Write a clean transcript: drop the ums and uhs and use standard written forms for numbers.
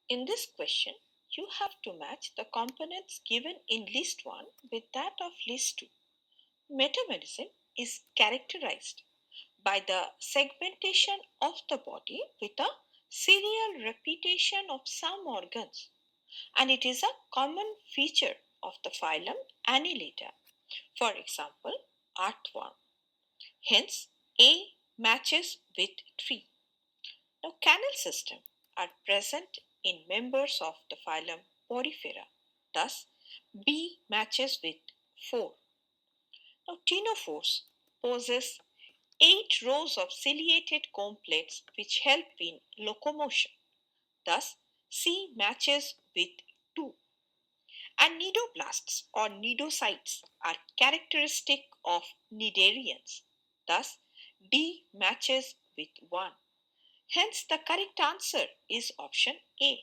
In this question, you have to match the components given in list 1 with that of list 2. Metamorphism is characterized by the segmentation of the body with a serial repetition of some organs, and it is a common feature of the phylum Annelida. For example, earthworm. Hence, A matches with tree. Now, canal system are present in members of the phylum Porifera. Thus, B matches with 4. Now, ctenophores possess 8 rows of ciliated comb plates which help in locomotion. Thus, C matches with 2. And nidoblasts or nidocytes are characteristic of cnidarians. Thus, D matches with 1. Hence, the correct answer is option A.